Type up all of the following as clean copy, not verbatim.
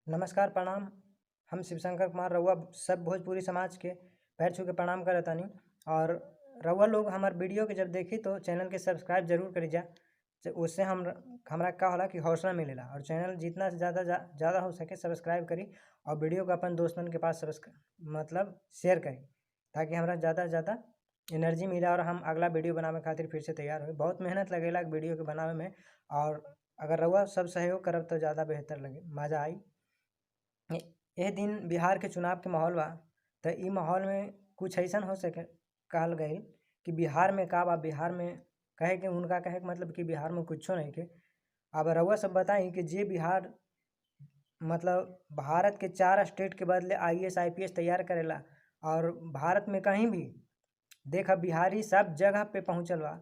नमस्कार प्रणाम। हम शिवशंकर कुमार रउआ सब भोजपुरी समाज के पैर छू के प्रणाम करत तानी। और रउआ लोग हमार वीडियो के जब देखी तो चैनल के सब्सक्राइब जरूर करी जा। उससे हमरा का होला कि हौसला मिलेला। और चैनल जितना से ज़्यादा हो सके सब्सक्राइब करी और वीडियो को अपन दोस्तन के पास मतलब शेयर करी, ताकि हमरा ज़्यादा से ज़्यादा एनर्जी मिला और हम अगला वीडियो बनावे खातिर फिर से तैयार हो। बहुत मेहनत लगेला वीडियो के बनावे में, और अगर रउआ सब सहयोग करब तो ज़्यादा बेहतर लगे, मज़ा आई। यह दिन बिहार के चुनाव के माहौल बा, तो इ माहौल में कुछ ऐसन हो सके कहल गई कि बिहार में का बा। बिहार में कहे के उनका कहे के मतलब कि बिहार में कुछो नहीं के। अब रउआ सब बताई कि जे बिहार मतलब भारत के 4 स्टेट के बदले IAS IPS तैयार करेला, और भारत में कहीं भी देखा बिहारी सब जगह पे पहुँचल बा,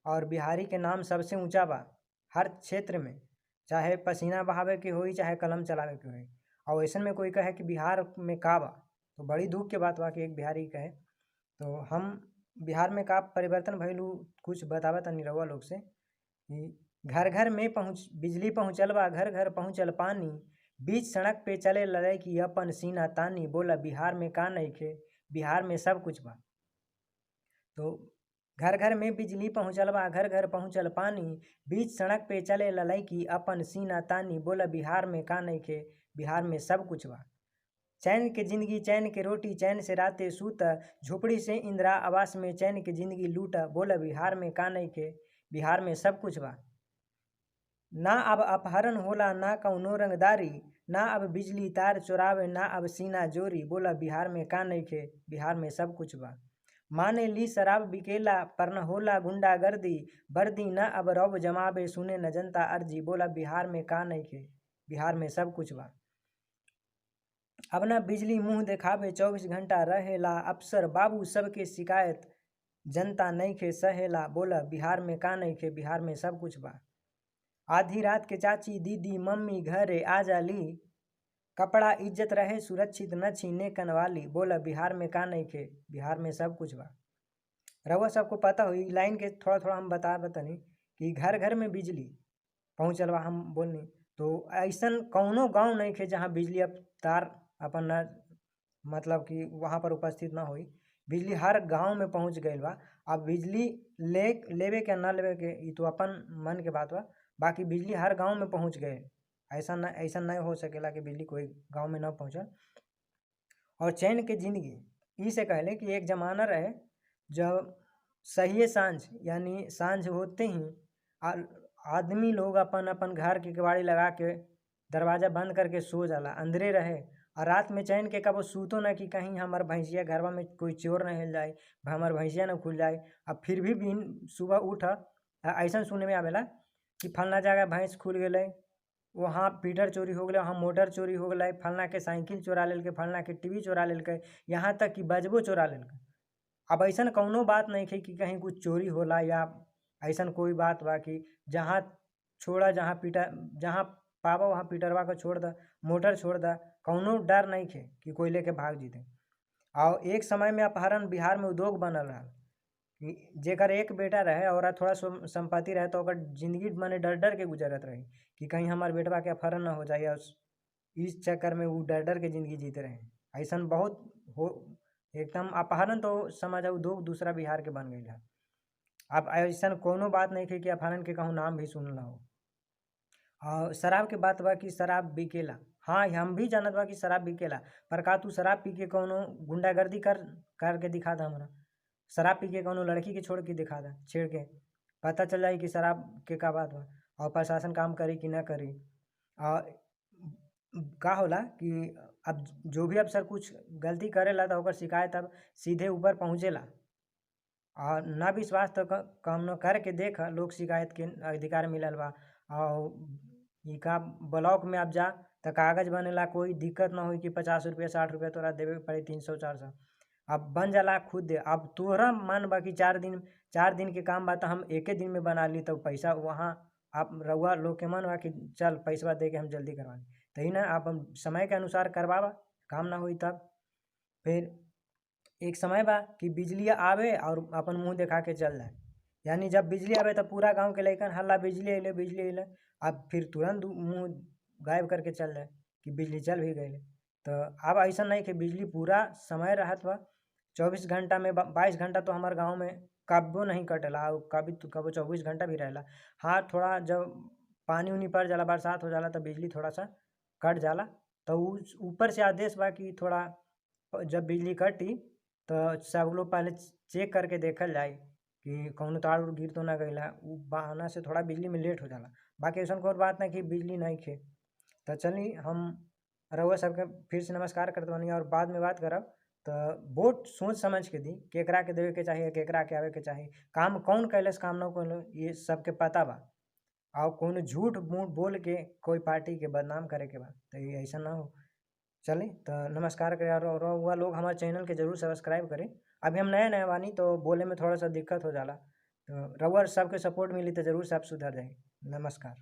और बिहारी के नाम सबसे ऊंचा बा हर क्षेत्र में, चाहे पसीना बहावे के होई चाहे कलम चलावे के होई। और ऐसन में कोई कहे कि बिहार में का बा, तो बड़ी दुख के बात बा कि एक बिहारी कहे। तो हम बिहार में का परिवर्तन भइलू कुछ बतावत तनी रउआ लोग से कि घर घर में बिजली पहुँचल बा, घर घर पहुँचल पानी, बीच सड़क पे चले लड़ाई की अपन सीना तानी। बोला बिहार में का नइखे, बिहार में सब कुछ बा। तो घर घर में बिजली पहुँचल बा, घर घर पहुँचल पानी, बीच सड़क पे चले लड़ाई अपन सीना तानी। बोला बिहार में का नइखे, बिहार में सब कुछ बा। चैन के जिंदगी चैन के रोटी, चैन से राते सूता, झोपड़ी से इंदिरा आवास में चैन के जिंदगी लूटा। बोला बिहार में का नइखे, बिहार में सब कुछ बा। ना अब अपहरण होला ना कौनो रंगदारी, ना अब बिजली तार चोरावे ना अब सीना जोरी। बोला बिहार में का नइखे, बिहार में सब कुछ बा। माने ली शराब बिकेला पर न होला गुंडागर्दी, वर्दी न अब रौब जमावे सुने न जनता अर्जी। बोला बिहार में का नइखे, बिहार में सब कुछ बा। अब ना बिजली मुंह देखावे 24 घंटा रहेला, अफसर बाबू सबके शिकायत जनता नइखे सहेला। बोला बिहार में का नइखे, बिहार में सब कुछ बा। आधी रात के चाची दीदी मम्मी घरे आ जाली, कपड़ा इज्जत रहे सुरक्षित न छीने कनवाली। बोला बिहार में का नइखे, बिहार में सब कुछ बा। रउआ सबको पता हुई लाइन के थोड़ा थोड़ा हम बता बतानी कि घर घर में बिजली पहुँचल बा। हम बोलनी तो ऐसन कौनो गांव नहीं खे जहाँ बिजली अब तार अपन न मतलब कि वहाँ पर उपस्थित ना होई। बिजली हर गांव में पहुँच गई बा। अब बिजली लेवे के ना लेवे के ई तो अपन मन के बात बा, बाकी बिजली हर गांव में पहुँच गए। ऐसा नहीं हो सकेला कि बिजली कोई गांव में ना पहुँचल। और चैन के जिंदगी इसे कहले कि एक जमाना रहे जब सही सांझ यानी सांझ होते ही आदमी लोग अपन अपन घर की केवाड़ी लगा के दरवाजा बंद करके सो जाला, अंधेरे रहे। और रात में चैन के कबो सूतो ना कि कहीं हमार भैंसिया घरवा में कोई चोर न हिल जाए, हमार भैंसिया न खुल जाए। अब फिर भी सुबह उठ ऐसा सुने में आवेला कि फलना जगह भैंस खुल गए, वहाँ पीटर चोरी हो गए, वहाँ मोटर चोरी हो गए, फलना के साइकिल चोरा लेलके, फलना के टीवी चोरा लेलके, यहाँ तक कि बजबो चोरा लेलके। अब ऐसा कौनो बात नहीं है कि कहीं कुछ चोरी होला, या ऐसा कोई बात बा कि जहाँ छोड़ा जहाँ पावा वहाँ पीटरवा को छोड़ दा, मोटर छोड़ दा, कौनो डर नहीं है कि कोई लेके भाग जीते। और एक समय में अपहरण बिहार में उद्योग बनल रहा कि जेकर एक बेटा रहे और थोड़ा संपत्ति रहे तो जिंदगी माने डर डर के गुजरत रही कि कहीं हमारे बेटवा के अपहरण ना हो जाए। और इस चक्कर में वो डर डर के जिंदगी जीते रहे। ऐसा बहुत हो एकदम अपहरण तो समझ उद्योग दूसरा बिहार के बन गई है। अब ऐसा कोनो बात नहीं थी कि अपहरण के कहूँ नाम भी सुनना हो। और शराब के बात बा कि शराब बिकेला, हाँ हम भी जानत बा कि शराब बिकेला, पर का तू शराब पी के कौनो गुंडागर्दी करके दिखा दा हमरा। शराब पी के कौनो लड़की के छोड़ के दिखा दा, छेड़ के, पता चल जाए कि शराब के का बात बा। और प्रशासन काम करी कि ना करी। और का होला कि अब जो भी अफसर कुछ गलती करेला तो ओकर शिकायत अब सीधे ऊपर पहुँचेला। और ना विश्वास तो काम न करके देख लोक शिकायत के अधिकार मिलल बा। और ई का ब्लॉक में अब जा तो कागज बनेला, कोई दिक्कत ना होई कि 50 रुपया 60 रुपया तोरा देवे पड़े, 300 400 अब बन जाला खुद दे। अब तोहरा मन बा कि 4 दिन के काम बा तो हम एके दिन में बना ली, तो पैसा वहाँ आप रउआ लोग के मन बा कि चल पैसा दे के हम जल्दी करवा ली, तो ही ना आप समय के अनुसार करवावा, काम ना होई तब। फिर एक समय बा कि बिजली आवे और अपन मुंह देखा के चल जाए, यानी जब बिजली आवे तो पूरा गांव के लइकन हल्ला बिजली अइले बिजली अइले, अब फिर तुरंत मुंह गायब करके चल जाए। कि बिजली चल भी गई। तो अब ऐसा नहीं कि बिजली पूरा समय रहत बा 24 घंटा में 22 घंटा तो हमारे गांव में कबो नहीं कटेला, कभी तो कबो 24 घंटा भी रहेला। हाँ, थोड़ा जब पानी उनी पड़ जाला, बरसात हो जाला, तो बिजली थोड़ा सा कट जाला। तो ऊपर से आदेश बा कि थोड़ा जब बिजली कटी तो सब लोग पहले चेक करके देखल जाए कि कौनो तार उर गिर तो ना गइला। उ बहाना से थोड़ा बिजली में लेट हो जाला। बाकी ऐसा कोई बात नहीं कि बिजली नहीं खे। तो चली हम रउआ सबके फिर से नमस्कार करत बानी और बाद में बात करब। तो वोट सोच समझ के दी, केकरा के देवे के चाहिए, केकरा के आवे के चाहिए, काम कौन कैलस, काम न कैलस, ये सबके पता बा। और कोनो झूठ मूठ बोल के कोई पार्टी के बदनाम करे के बा तो ये ऐसा ना हो। चले तो नमस्कार करें और हुआ लोग हमारे चैनल के जरूर सब्सक्राइब करें। अभी हम नए नए बानी तो बोले में थोड़ा सा दिक्कत हो जाला, तो रउआ सबके सपोर्ट मिली तो जरूर सब सुधर जाए। नमस्कार।